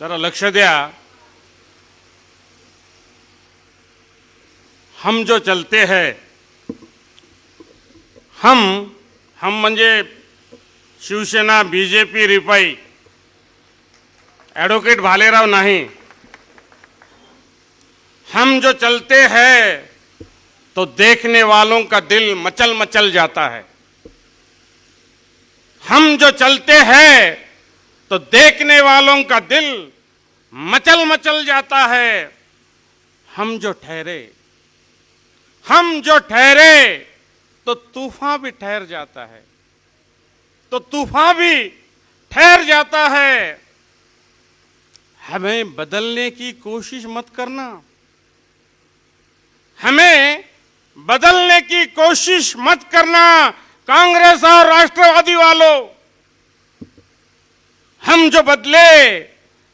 जरा लक्ष द्या। हम जो चलते हैं, हम म्हणजे शिवसेना, बीजेपी, रिपाई, एडवोकेट भालेराव नहीं। हम जो चलते हैं तो देखने वालों का दिल मचल मचल जाता है। हम जो चलते हैं तो देखने वालों का दिल मचल मचल जाता है। हम जो ठहरे तो तूफान भी ठहर जाता है, तो तूफान भी ठहर जाता है। हमें बदलने की कोशिश मत करना, हमें बदलने की कोशिश मत करना कांग्रेस और राष्ट्रवादी वालों। हम जो बदले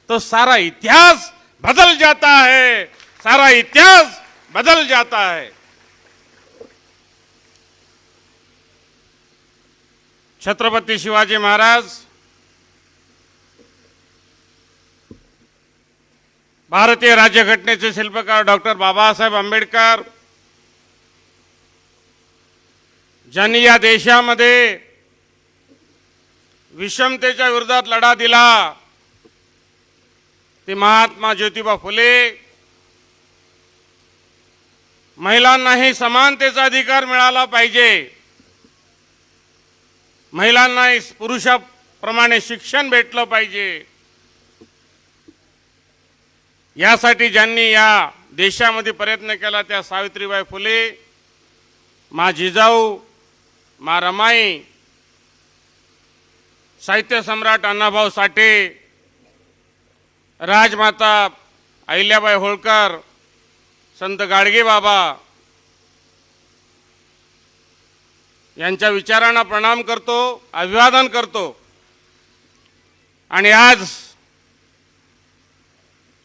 तो सारा इतिहास बदल जाता है, सारा इतिहास बदल जाता है। छत्रपति शिवाजी महाराज भारतीय राज्यघटनेचे शिल्पकार डॉक्टर बाबासाहेब आंबेडकर ज्यांनी या देशामध्ये विषमतेच्या विरोधात लढा दिला ते महात्मा ज्योतिबा फुले। महिलांनाही समानतेचा अधिकार मिळाला पाहिजे, महिलांनाही पुरुषाप्रमाणे शिक्षण भेटलं पाहिजे, यासाठी ज्यांनी या देशामध्ये प्रयत्न केला त्या सावित्रीबाई फुले, मा जिजाऊ, मा रमाई, साहित्य सम्राट अण्णाभाऊ साठे, राजमाता अहिल्याबाई होळकर, संत गाडगे बाबा यांच्या विचारांना प्रणाम करतो, अभिवादन करतो। आणि आज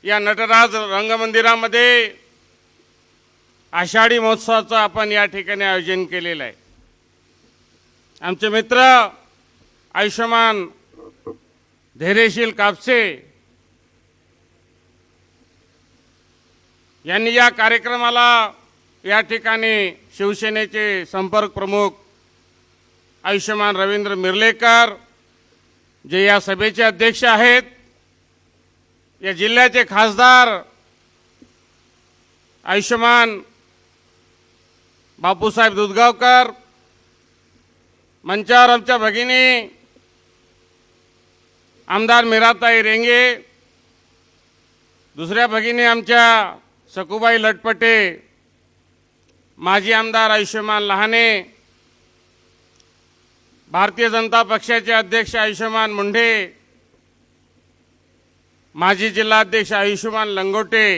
या नटराज रंगमंदिरामध्ये आषाढी महोत्सवाचं आपण या ठिकाणी आयोजन केलेलं आहे। आमचे मित्र आयुष्यमान धैर्यशील कापसे यांनी या कार्यक्रमाला या ठिकाणी शिवसेनेचे संपर्क प्रमुख आयुष्यमान रवींद्र मिर्लेकर जे या सभेचे अध्यक्ष आहेत, या जिल्ह्याचे खासदार आयुष्यमान बापूसाहेब दुधगावकर, मंचावर आमच्या भगिनी आमदार मीराताई रेंगे, दुसऱ्या भगिनी आमच्या सकुबाई लटपटे, माजी आमदार आयुष्यमान लहाने, भारतीय जनता पक्षाचे अध्यक्ष आयुष्यमान मुंढे, माजी जिल्हाध्यक्ष आयुष्यमान लंगोटे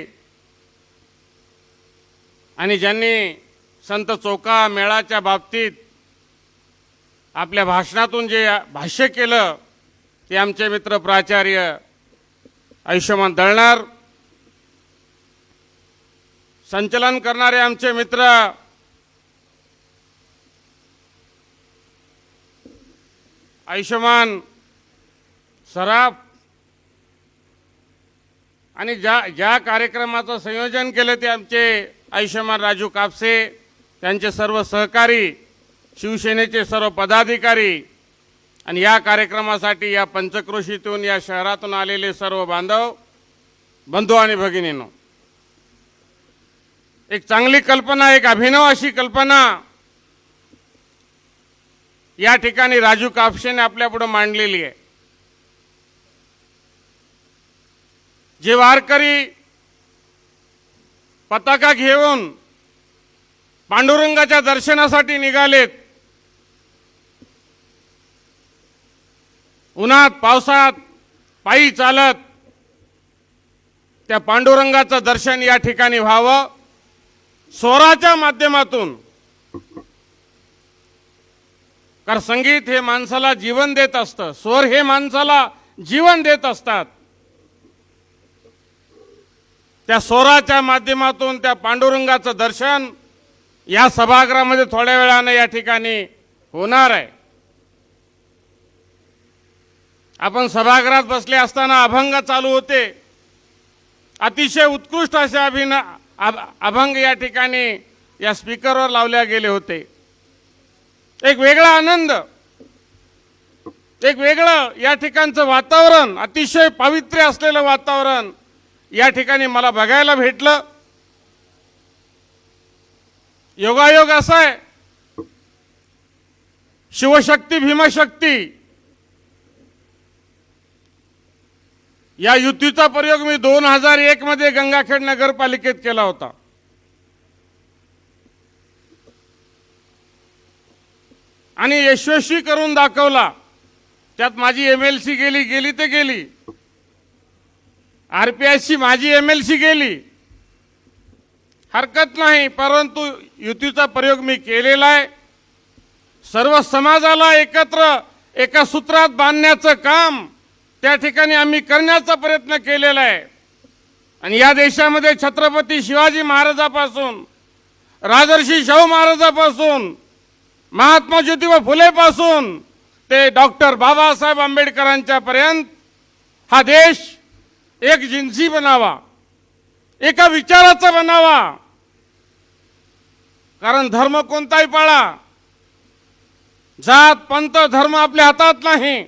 आणि ज्यांनी संत चोका मेळाच्या बाबतीत आपल्या भाषणातून जे भाष्य केलं ते आमचे मित्र प्राचार्य आयुष्यमान दळणार, संचलन करणारे आमचे मित्र आयुष्यमान सराफ आणि ज्या कार्यक्रमाचं संयोजन केलं ते आमचे आयुष्यमान राजू कापसे, त्यांचे सर्व सहकारी, शिवसेनेचे सर्व पदाधिकारी आणि या कार्यक्रमासाठी या पंचक्रोशीतून या शहरातून आलेले सर्व बांधव, बंधू आणि भगिनींनो, एक चांगली कल्पना, एक अभिनव अशी कल्पना या ठिकाणी राजू कापसेने आपल्यापुढे मांडलेली आहे। जे वारकरी पताका घेऊन पांडुरंगाच्या दर्शनासाठी निघालेत, उन्हात पावसात पायी चालत त्या पांडुरंगाचं दर्शन या ठिकाणी व्हावं, स्वराच्या माध्यमातून। कारण संगीत हे माणसाला जीवन देत असतं, स्वर हे माणसाला जीवन देत असतात। त्या स्वराच्या माध्यमातून त्या पांडुरंगाचं दर्शन या सभागृहामध्ये थोड्या वेळाने या ठिकाणी होणार आहे। आपण सभागृहात बसले असताना अभंग चालू होते. अतिशय उत्कृष्ट असे अभंग या ठिकाणी या स्पीकरवर लावले गेले होते. एक वेगळा आनंद, एक वेगळं या ठिकाणचं वातावरण, अतिशय पावित्र्य असलेलं वातावरण या ठिकाणी मला बघायला भेटलं. योगायोग असा आहे, शिवशक्ती भीमशक्ती या युतीचा प्रयोग मी 2001 मध्ये गंगाखेड नगरपालिकेत केला होता. आणि यशस्वी करून दाखवला. त्यात माझी एमएलसी गेली ते गेली, आरपीआयची माझी एमएलसी गेली, हरकत नाही, परंतु युतीचा प्रयोग मी केलेला आहे. सर्व समाजाला एकत्र एका सूत्रात बांधण्याचं काम त्या ठिकाणी आम्ही करण्याचा प्रयत्न केलेला आहे. आणि या देशामध्ये छत्रपती शिवाजी महाराजापासून, राजर्षी शाहू महाराजापासून, महात्मा ज्योतिबा फुलेपासून ते डॉक्टर बाबासाहेब आंबेडकरांच्या पर्यंत हा देश एक जिन्सी बनावा, एका विचाराचा बनावा. कारण धर्म कोणताही पाळा, जात पंथ धर्म आपल्या हातात नाही.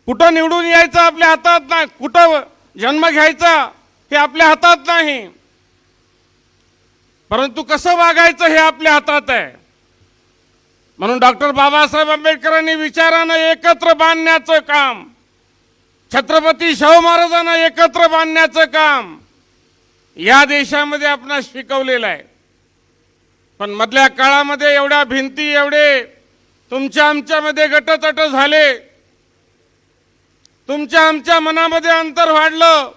कुठं निवडून यायचं आपल्या हातात नाही, कुठं जन्म घ्यायचा हे आपल्या हातात नाही, परंतु कसं वागायचं हे आपल्या हातात आहे. म्हणून डॉक्टर बाबासाहेब आंबेडकरांनी विचारांना एकत्र बांधण्याचं काम, छत्रपती शाहू महाराजांना एकत्र बांधण्याचं काम या देशामध्ये आपण शिकवलेलं आहे. पण मधल्या काळामध्ये एवढ्या भिंती, एवढे तुमच्या आमच्यामध्ये गटतट झाले, तुमच्या आमच्या मनामध्ये अंतर वाढलं.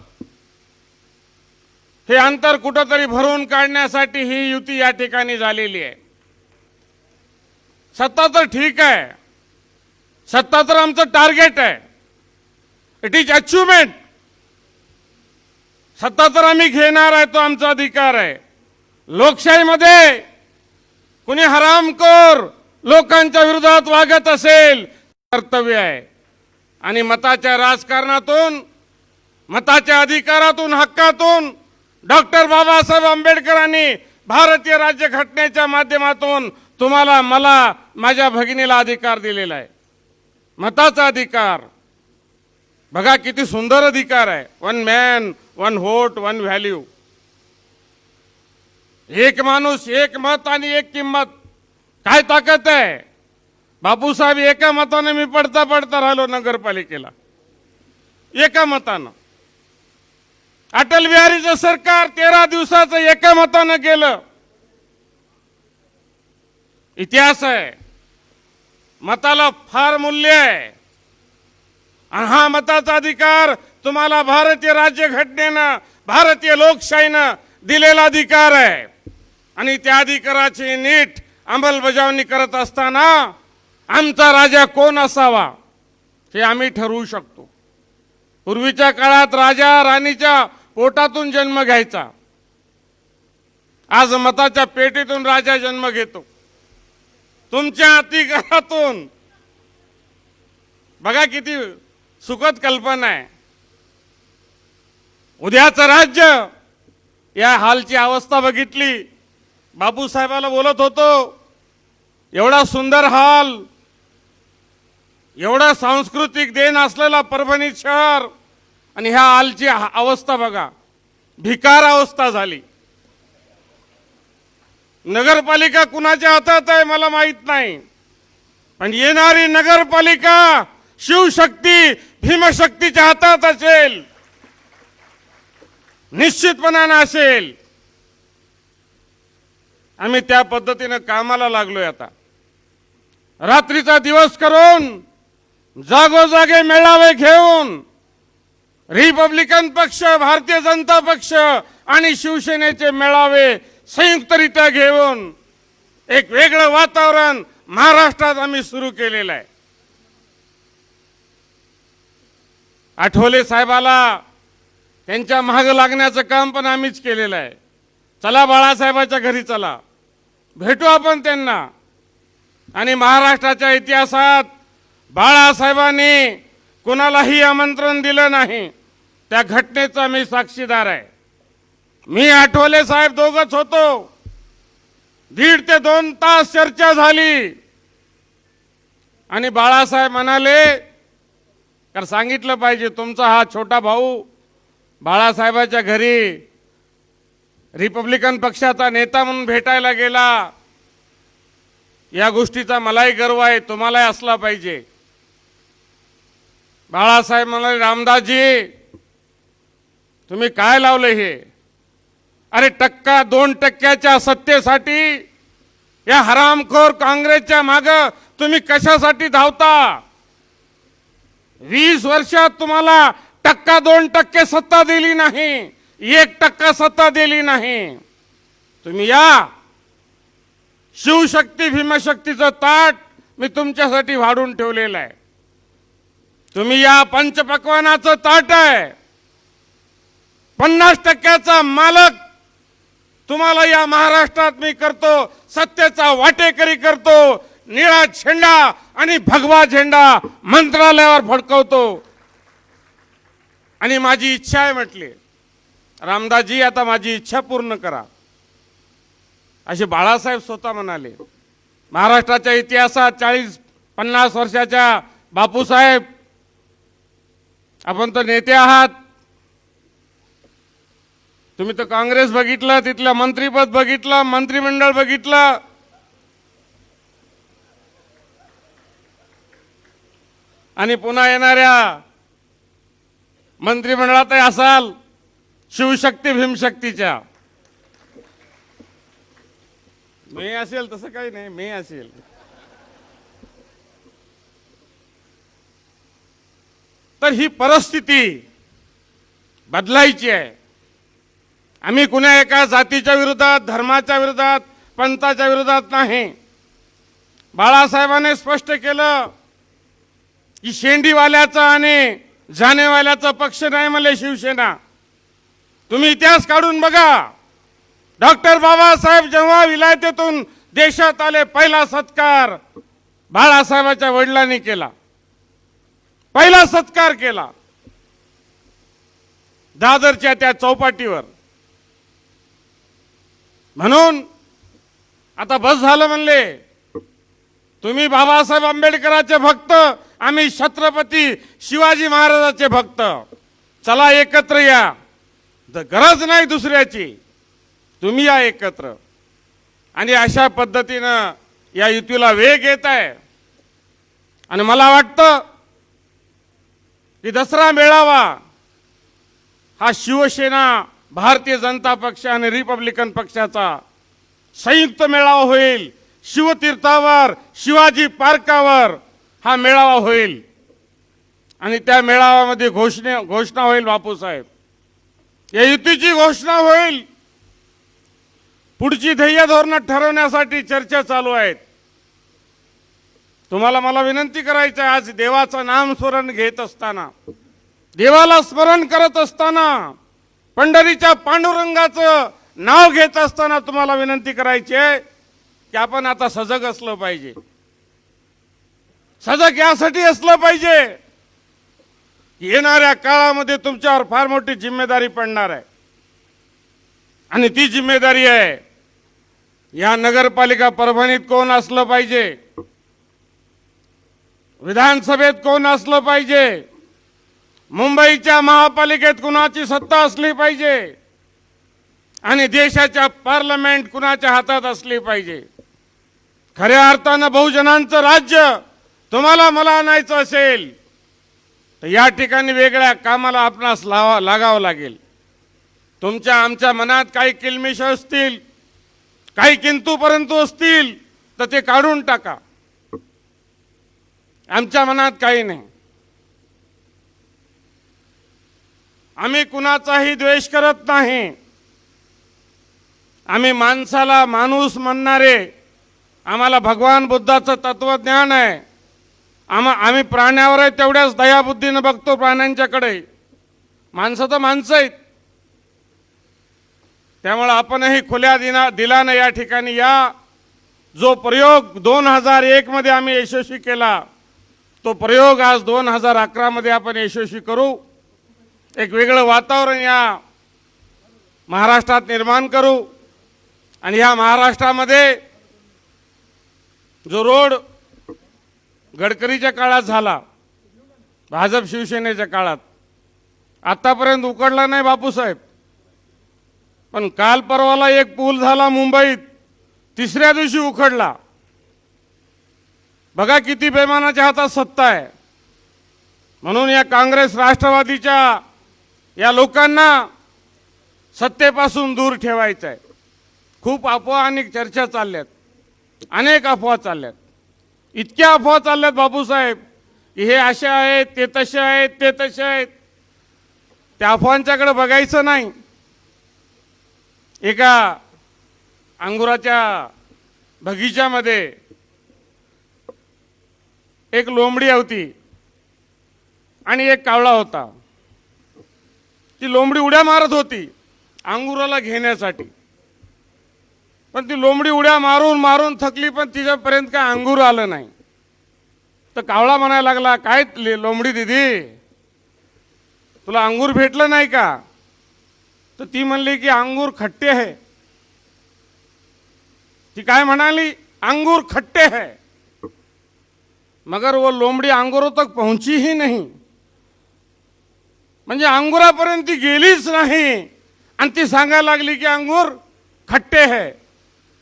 हे अंतर कुठंतरी भरून काढण्यासाठी ही युती या ठिकाणी झालेली आहे. सत्ता तर ठीक आहे, सत्ता तर आमचं टार्गेट आहे, इट इज अचिव्हमेंट. सत्ता तर आम्ही घेणार आहे, तो आमचा अधिकार आहे. लोकशाहीमध्ये कुणी हरामखोर लोकांच्या विरोधात वागत असेल कर्तव्य आहे. आणि मताच्या राजकारणातून, मताच्या अधिकारातून, हक्कातून डॉक्टर बाबासाहेब आंबेडकरांनी भारतीय राज्यघटनेच्या माध्यमातून तुम्हाला, मला, माझ्या भगिनीला अधिकार दिलेला आहे, मताचा अधिकार. बघा किती सुंदर अधिकार आहे. One man one vote one value. एक माणूस एक मत आणि एक किंमत. काय ताकद आहे. बापूसाहेब एका मताने मी पडता पडता राहिलो नगरपालिकेला, एका मतानं. अटल बिहारीचं सरकार 13 दिवसाचं एका मतानं गेलं. इतिहास आहे. मताला फार मूल्य आहे. आणि हा मताचा अधिकार तुम्हाला भारतीय राज्यघटनेनं, भारतीय लोकशाहीनं दिलेला अधिकार आहे. आणि त्या अधिकाराची नीट अंमलबजावणी करत असताना आमचा राजा कोण असावा हे आम्ही ठरवू शकतो. पूर्वीच्या काळात राजा राणीच्या पोटातून जन्म घ्यायचा. आज मताच्या पेटीतून राजा जन्म घेतो, तुमच्या अधिकारातून. बघा किती सुखद कल्पना आहे. उद्याचं राज्य, या हालची अवस्था बघितली. बापूसाहेबाला बोलत होतो, एवढा सुंदर हाल, एवढा सांस्कृतिक देण असलेला परभणी शहर, आणि ह्या हालची अवस्था बघा, भिकार अवस्था झाली. नगरपालिका कुणाच्या हातात आहे मला माहित नाही, पण येणारी नगरपालिका शिवशक्ती भीमशक्तीच्या हातात असेल, निश्चितपणाने असेल. आम्ही त्या पद्धतीने कामाला लागलोय. आता रात्रीचा दिवस करून, जागोजागे मेळावे घेऊन, रिपब्लिकन पक्ष, भारतीय जनता पक्ष आणि शिवसेनेचे मेळावे संयुक्तरित्या घेऊन एक वेगळं वातावरण महाराष्ट्रात आम्ही सुरू केलेलं आहे. आठवले साहेबाला त्यांच्या मागे लागण्याचं काम पण आम्हीच केलेलं आहे. चला बाळासाहेबाच्या घरी चला, भेटू आपण त्यांना. आणि महाराष्ट्राच्या इतिहासात बाळासाहेबांनी कुणालाही आमंत्रण दिलं नाही, त्या घटनेचा मी साक्षीदार आहे. मी आठवले साहेब दोघंच होतो. 1.5 ते 2 तास चर्चा झाली आणि बाळासाहेब म्हणाले, कारण सांगितलं पाहिजे तुमचा हा छोटा भाऊ बाळासाहेबाच्या घरी रिपब्लिकन पक्षाचा नेता म्हणून भेटायला गेला. या गोष्टीचा मलाही गर्व आहे, तुम्हालाही असला पाहिजे. बाळासाहेब म्हणाले, रामदासजी तुम्ही काय लावले हे? अरे 2% सत्तेसाठी या हरामखोर काँग्रेसच्या मागे तुम्ही कशासाठी धावता? 20 वर्षात तुम्हाला 2% सत्ता दिली नाही, 1% सत्ता दिली नाही. तुम्ही या शिवशक्ती भीमशक्तीचं ताट मी तुमच्यासाठी वाढून ठेवलेलं आहे. तुम्ही या पंचपक्वानाचं ताट आहे. 50% मालक तुम्हाला या महाराष्ट्रात मी करतो, सत्तेचा वाटेकरी करतो. निळा झेंडा आणि भगवा झेंडा मंत्रालयावर फडकवतो. आणि माझी इच्छा आहे म्हटले, रामदासजी आता माझी इच्छा पूर्ण करा, असे बाळासाहेब स्वतः म्हणाले. महाराष्ट्राच्या इतिहासात 40-50 वर्षाच्या बापूसाहेब, आपण तर नेते आहात. तुम्ही तर काँग्रेस बघितलं, तिथलं मंत्रीपद बघितलं, मंत्रिमंडळ बघितलं. आणि पुन्हा येणाऱ्या मंत्रिमंडळातही असाल शिवशक्ती भीमशक्तीच्या. मी असेल तसं काही नाही, मी असेल. तर ही परिस्थिती बदलायची आहे. आम्ही कुणा एका जातीच्या विरोधात, धर्माच्या विरोधात, पंथाच्या विरोधात नाही. बाळासाहेबांनी स्पष्ट केलं की शेंडीवाल्याचा आणि जानेवाल्याचा पक्ष नाही म्हणले शिवसेना. तुम्ही इतिहास काढून बघा. डॉक्टर बाबासाहेब जेव्हा विलायतेतून देशात आले, पहिला सत्कार बाळासाहेबांच्या वडिलांनी केला. पहिला सत्कार केला दादरच्या त्या चौपाटीवर. म्हणून आता बस झालं म्हणले. तुम्ही बाबासाहेब आंबेडकरांचे भक्त, आम्ही छत्रपती शिवाजी महाराजांचे भक्त. चला एकत्र या. गरज नाही दुसऱ्याची, तुम्ही या एकत्र. आणि अशा पद्धतीनं या युतीला वेग येत आहे. आणि मला वाटतं की दसरा मेळावा हा शिवसेना, भारतीय जनता पक्ष आणि रिपब्लिकन पक्षाचा संयुक्त मेळावा होईल. शिवतीर्थावर, शिवाजी पार्कावर हा मेळावा होईल. आणि त्या मेळाव्यामध्ये घोषणा होईल बापूसाहेब, या युतीची घोषणा होईल. पुढची ध्येय धोरणं ठरवण्यासाठी चर्चा चालू आहेत. तुम्हाला मला विनंती करायची आहे, आज देवाचं नामस्मरण घेत असताना, देवाला स्मरण करत असताना, पंढरीच्या पांडुरंगाचं नाव घेत असताना तुम्हाला विनंती करायची आहे की आपण आता सजग असलं पाहिजे. सजग यासाठी असलं पाहिजे येणाऱ्या काळामध्ये तुमच्यावर फार मोठी जिम्मेदारी पडणार आहे. आणि ती जिम्मेदारी आहे, या नगरपालिका परभणीत कोण असलं पाहिजे, विधानसभेत कोण असलं पाहिजे, मुंबईच्या महापालिकेत कुणाची सत्ता असली पाहिजे, आणि देशाच्या पार्लमेंट कुणाच्या हातात असली पाहिजे. खऱ्या अर्थानं बहुजनांचं राज्य तुम्हाला मला आणायचं असेल तर या ठिकाणी वेगळ्या कामाला आपणास लागावं लागेल. तुमच्या आमच्या मनात काही किलमिश असतील, काही किंतु परंतु असतील तर ते काढून टाका. आमच्या मनात काही नाही. आम्ही कुणाचाही द्वेष करत नाही. आम्ही माणसाला माणूस म्हणणारे, आम्हाला भगवान बुद्धाचं तत्वज्ञान आहे. आम्ही प्राण्यावर तेवढ्याच दयाबुद्धीनं बघतो प्राण्यांच्याकडे. माणसं तर माणसं आहेत. त्यामुळे आपणही खुल्या दिलानं या ठिकाणी या. जो प्रयोग 2001 मध्ये आम्ही यशस्वी केला, तो प्रयोग आज 2011 मध्ये आपण यशस्वी करू. एक वेगळं वातावरण या महाराष्ट्रात निर्माण करू आणि या महाराष्ट्रामध्ये जो रोड गडकरीच्या काळात झाला, भाजप शिवसेनेच्या काळात, आतापर्यंत उकडला नाही बापूसाहेब. पण काल परवाला एक पूल झाला मुंबईत, तिसऱ्या दिवशी उखडला. बघा किती बेमानाच्या हातात सत्ता आहे. म्हणून या काँग्रेस राष्ट्रवादीच्या या लोकांना सत्तेपासून दूर ठेवायचं आहे. खूप अफवा आणि चर्चा चालल्यात, अनेक अफवा चालल्यात. इतक्या अफवा चालल्यात बापूसाहेब, की हे असे आहेत, ते तसे आहेत, ते तसे आहेत. त्या अफवांच्याकडे बघायचं नाही. एका अंगुराच्या बगीच्यामध्ये एक लोंबडी होती आणि एक कावळा होता. ती लोंबडी उड्या मारत होती अंगुराला घेण्यासाठी, पण ती लोंबडी उड्या मारून मारून थकली, पण तिच्यापर्यंत काय अंगूर आलं नाही. तर कावळा म्हणायला लागला, काय लोंबडी दीदी, तुला अंगूर भेटलं नाही का? तर ती म्हणली की अंगूर खट्टे है. ती काय म्हणाली, अंगूर खट्टे है. मगर वो लोंबडी अंगूरों तक पहुंची ही नहीं. म्हणजे अंगुरापर्यंत ती गेलीच नाही आणि ती सांगायला लागली की अंगूर खट्टे है.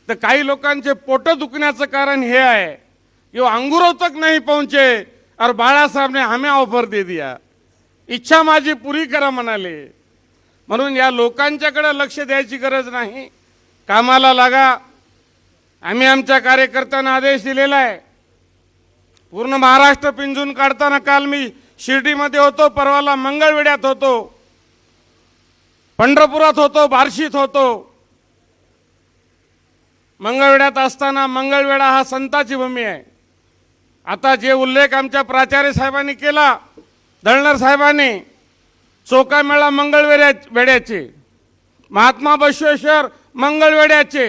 तर काही लोकांचे पोट दुखण्याचं कारण हे आहे कि वो अंगूरों तक नहीं पहुंचे और बाळा साहब ने हमें ऑफर दे दिया. इच्छा माझी पुरी करा म्हणाले. म्हणून या लोकांच्याकडे लक्ष द्यायची गरज नाही, कामाला लागा. आम्ही आमच्या कार्यकर्त्यांना आदेश दिलेला आहे. पूर्ण महाराष्ट्र पिंजून काढताना काल मी शिर्डीमध्ये होतो, परवाला मंगळवेढ्यात होतो, पंढरपुरात होतो, बार्शीत होतो. मंगळवेढ्यात असताना, मंगळवेढा हा संताची भूमी आहे. आता जे उल्लेख आमच्या प्राचार्य साहेबांनी केला, दळणर साहेबांनी, चोका मेळा मंगळवेढ्याचे, महात्मा बसवेश्वर मंगळवेढ्याचे,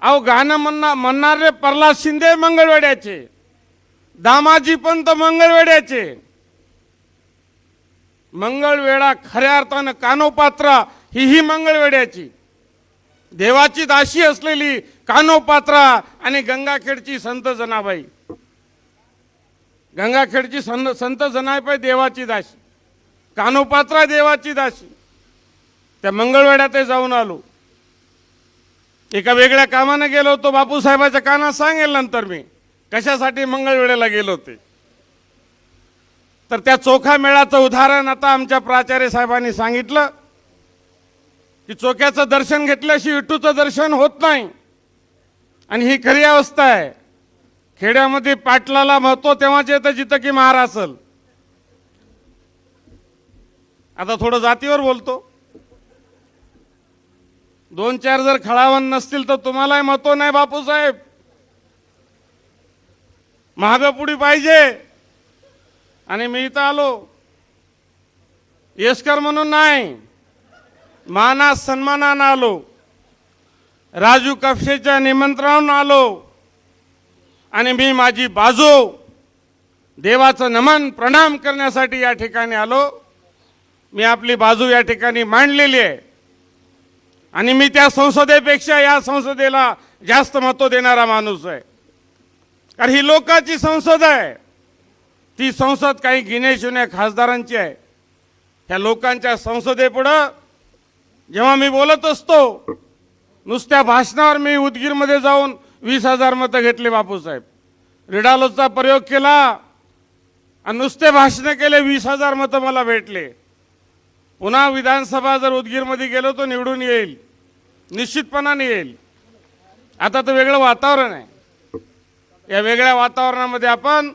अहो गाणं म्हणणारे प्रल्हाद शिंदे मंगळवेढ्याचे, दामाजी पंत मंगळवेढ्याचे. मंगळवेढा खऱ्या अर्थानं कानोपात्रा ही मंगळवेढ्याची, देवाची दासी असलेली कानोपात्रा आणि गंगाखेडची संत जनाबाई. गंगाखेडची संत जनाबाई देवाची दासी, कानोपात्रा देवाची दासी. त्या मंगळवेढ्यात जाऊन आलो. एका वेगळ्या कामाने गेलो होतो. बापूसाहेबाच्या कानात सांगेल नंतर मी कशासाठी मंगळवेढ्याला गेलो होते. तर त्या चोखा मेळाचं उदाहरण आता आमच्या प्राचार्य साहेबांनी सांगितलं की चोख्याचं दर्शन घेतल्याशिवाय विठ्ठूचं दर्शन होत नाही. आणि ही खरी अवस्था आहे. खेड्यामध्ये पाटलाला महत्व तेव्हाच येतं जिथं की महार असल. आता थोडं जातीवर बोलतो. 2-4 जर खळावण नसतील तर तुम्हालाही महत्व नाही बापूसाहेब. महागपुडी पाहिजे. आणि मी इथं आलो येसकर म्हणून नाही, माना सन्मानानं आलो, राजू कापसेच्या निमंत्रणानं आलो. आणि मी माझी बाजू देवाचं नमन प्रणाम करण्यासाठी या ठिकाणी आलो. मी आपली बाजू या ठिकाणी मांडलेली आहे. आणि मी त्या संसदेपेक्षा या संसदेला जास्त महत्व देणारा माणूस आहे. कारण ही लोकांची संसद आहे. ती संसद काही गिण्याचुण्या खासदारांची आहे. ह्या लोकांच्या संसदेपुढं जेव्हा मी बोलत असतो, नुसत्या भाषणावर मी उदगीरमध्ये जाऊन 20,000 मतं घेतले बापूसाहेब. रिडालोचा प्रयोग केला आणि नुसते भाषण केले, 20,000 मतं मला भेटले. पुन्हा विधानसभा जर उदगीरमध्ये गेलो तर निवडून येईल, निश्चितपणाने येईल. आता तर वेगळं वातावरण आहे. या वेगळ्या वातावरणामध्ये आपण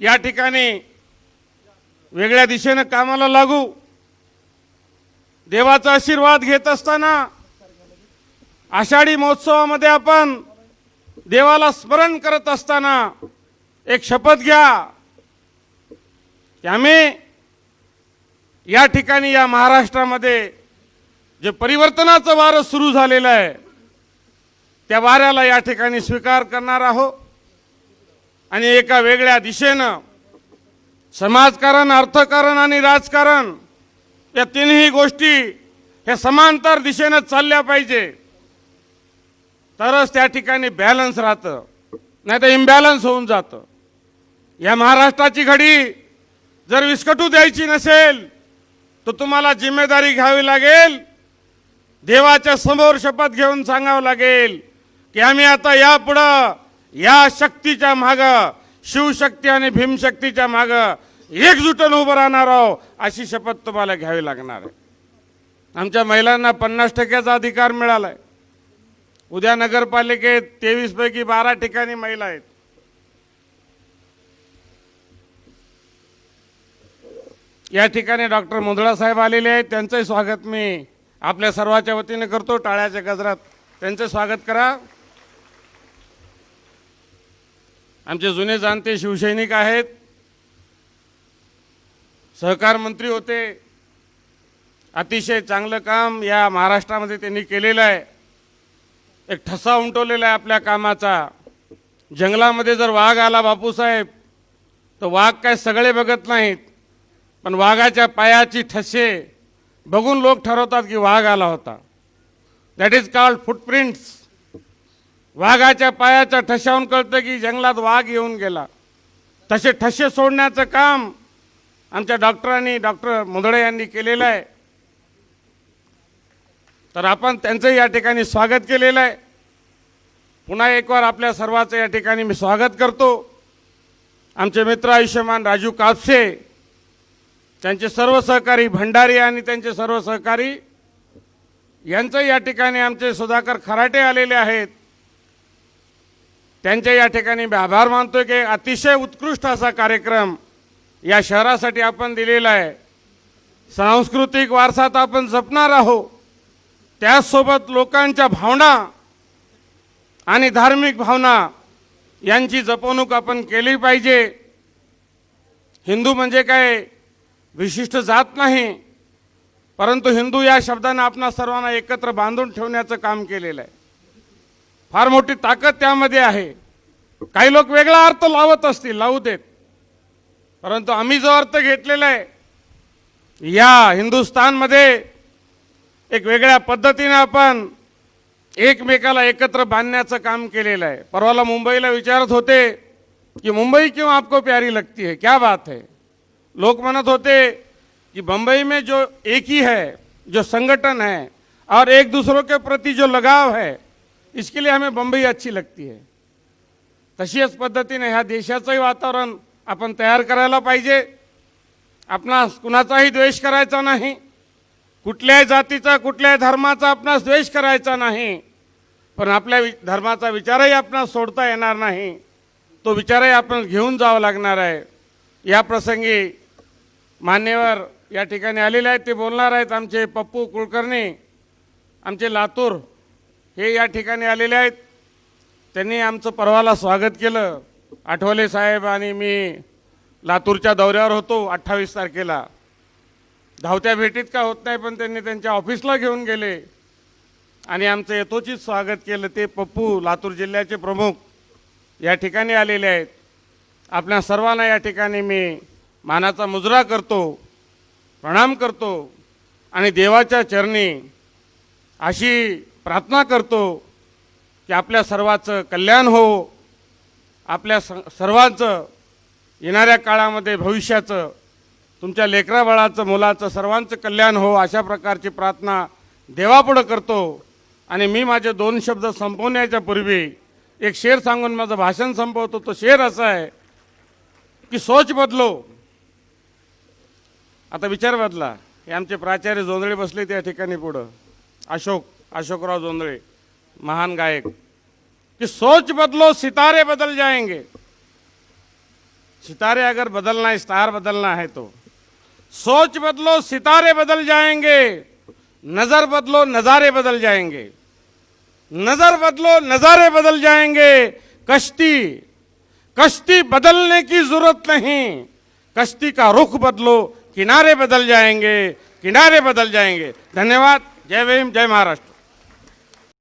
या ठिकाणी वेगळ्या दिशेने कामाला लागू. देवाचा आशीर्वाद घेत असताना आषाढी महोत्सवामध्ये आपण देवाला स्मरण करत असताना एक शपथ घ्या की आम्ही या ठिकाणी या महाराष्ट्रामध्ये जे परिवर्तनाचं वारं सुरू झालेलं आहे त्या वाऱ्याला या ठिकाणी स्वीकार करणार आहोत. आणि एका वेगळ्या दिशेनं समाजकारण, अर्थकारण आणि राजकारण या तिन्ही गोष्टी हे समांतर दिशेनं चालल्या पाहिजे, तरच त्या ठिकाणी बॅलन्स राहतं, नाही तर इम्बॅलन्स होऊन जातं. या महाराष्ट्राची घडी जर विस्कटू द्यायची नसेल तर तुम्हाला जिम्मेदारी घ्यावी लागेल. देवाच्या समोर शपथ घेऊन सांगावं लागेल की आम्ही आता यापुढं या शक्तीच्या मागं, शिवशक्ती आणि भीमशक्तीच्या मागं एकजुटून उभं राहणार आहोत, अशी शपथ तुम्हाला घ्यावी लागणार आहे. आमच्या महिलांना 50% अधिकार मिळालाय. उद्या नगरपालिकेत 23 पैकी 12 ठिकाणी महिला आहेत. या ठिकाणी डॉक्टर मुंदडा साहेब आलेले आहेत, त्यांचंही स्वागत मी आपल्या सर्वांच्या वतीने करतो. टाळ्याच्या गजरात त्यांचं स्वागत करा. आमचे जुने जाणते शिवसैनिक आहेत, सहकार मंत्री होते. अतिशय चांगलं काम या महाराष्ट्रामध्ये त्यांनी केलेलं आहे. एक ठसा उमटवलेला आहे आपल्या कामाचा. जंगलामध्ये जर वाघ आला बापूसाहेब, तर वाघ काय सगळे बघत नाहीत, पण वाघाच्या पायाची ठसे बघून लोक ठरवतात की वाघ आला होता. That is called footprints. वाघाच्या पायाच्या ठशावून कळतं की जंगलात वाघ येऊन गेला. तसे ठसे सोडण्याचं काम आमच्या डॉक्टरांनी, डॉक्टर मुंदडे यांनी केलेलं आहे. तर आपण त्यांचं या ठिकाणी स्वागत केलेलं आहे. पुन्हा एक वार आपल्या सर्वांचं या ठिकाणी मी स्वागत करतो. आमचे मित्र आयुष्यमान राजू कापसे, त्यांचे सर्व सहकारी भंडारी आणि त्यांचे सर्व सहकारी यांचं या ठिकाणी आमचे सुधाकर खराटे आलेले आहेत. त्यांचे या ठिकाणी मी आभार मानतोय की अतिशय उत्कृष्ट असा कार्यक्रम या शहरासाठी आपण दिलेला आहे. सांस्कृतिक वारसा तर आपण जपणार आहोत, त्याचसोबत लोकांच्या भावना आणि धार्मिक भावना यांची जपवणूक आपण केली पाहिजे. हिंदू म्हणजे काय विशिष्ट जात नाही, परंतु हिंदू या शब्दाने आपणा सर्वांना एकत्र बांधून ठेवण्याचं काम केलेलं आहे. फार मोठी ताकद त्यामध्ये आहे. काही लोक वेगळा अर्थ लावत असतील, लावू देत, परंतु आम्ही जो अर्थ घेतलेला आहे या हिंदुस्थानमध्ये एक वेगळ्या पद्धतीने आपण एकमेकाला एकत्र बांधण्याचं काम केलेलं आहे. परवाला मुंबईला विचारत होते कि मुंबई क्यों आपको प्यारी लगती है, क्या बात है. लोग म्हणत होते कि बंबई में जो एक ही है, जो संगठन है और एक दूसरों के प्रति जो लगाव है, इसके लिए हमें बंबई अच्छी लगती है. तशीच पद्धतीने ह्या देशाचंही वातावरण आपण तयार करायला पाहिजे. आपणास कुणाचाही द्वेष करायचा नाही, कुठल्याही जातीचा, कुठल्याही धर्माचा आपणास द्वेष करायचा नाही, पण आपल्या धर्माचा विचारही आपणास सोडता येणार नाही. तो विचारही आपण घेऊन जावं लागणार आहे. या प्रसंगी मान्यवर या ठिकाणी आलेले आहेत, ते बोलणार आहेत. आमचे पप्पू कुलकर्णी, आमचे लातूर हे या ठिकाणी आलेले आहेत. त्यांनी आमचं परवाला स्वागत केलं. आठवले साहेब आणि मी लातूरच्या दौऱ्यावर होतो 28 तारखेला. धावत्या भेटीत का होत नाही, पण त्यांनी त्यांच्या ऑफिसला घेऊन गेले आणि आमचं यथोचित स्वागत केलं. ते पप्पू लातूर जिल्ह्याचे प्रमुख या ठिकाणी आलेले आहेत. आपल्या सर्वांना या ठिकाणी मी मानाचा मुजरा करतो, प्रणाम करतो आणि देवाच्या चरणी अशी प्रार्थना करतो की आपल्या सर्वांचं कल्याण हो, आपल्या सर्वांचं येणाऱ्या काळामध्ये भविष्याचं, तुमच्या लेकराबाळाचं, मुलाचं, सर्वांचं कल्याण हो, अशा प्रकारची प्रार्थना देवापुढं करतो. आणि मी माझे 2 शब्द संपवण्याच्या पूर्वी एक शेर सांगून माझं भाषण संपवतो. तो शेर असा आहे की सोच बदलो. आता विचार बदला. हे आमचे प्राचार्य जोंधळे बसले त्या ठिकाणी पुढं, अशोकराव जोंधळे, महान गायक, कि सोच बदलो सितारे बदल जाएंगे. सितारे अगर बदलना है, स्टार बदलना है तो सोच बदलो सितारे बदल जाएंगे, नजर बदलो नजारे बदल जाएंगे, नजर बदलो नजारे बदल जाएंगे. कश्ती बदलने की जरूरत नहीं, कश्ती का रुख बदलो, किनारे बदल जाएंगे, किनारे बदल जाएंगे. धन्यवाद. जय भीम, जय महाराष्ट्र.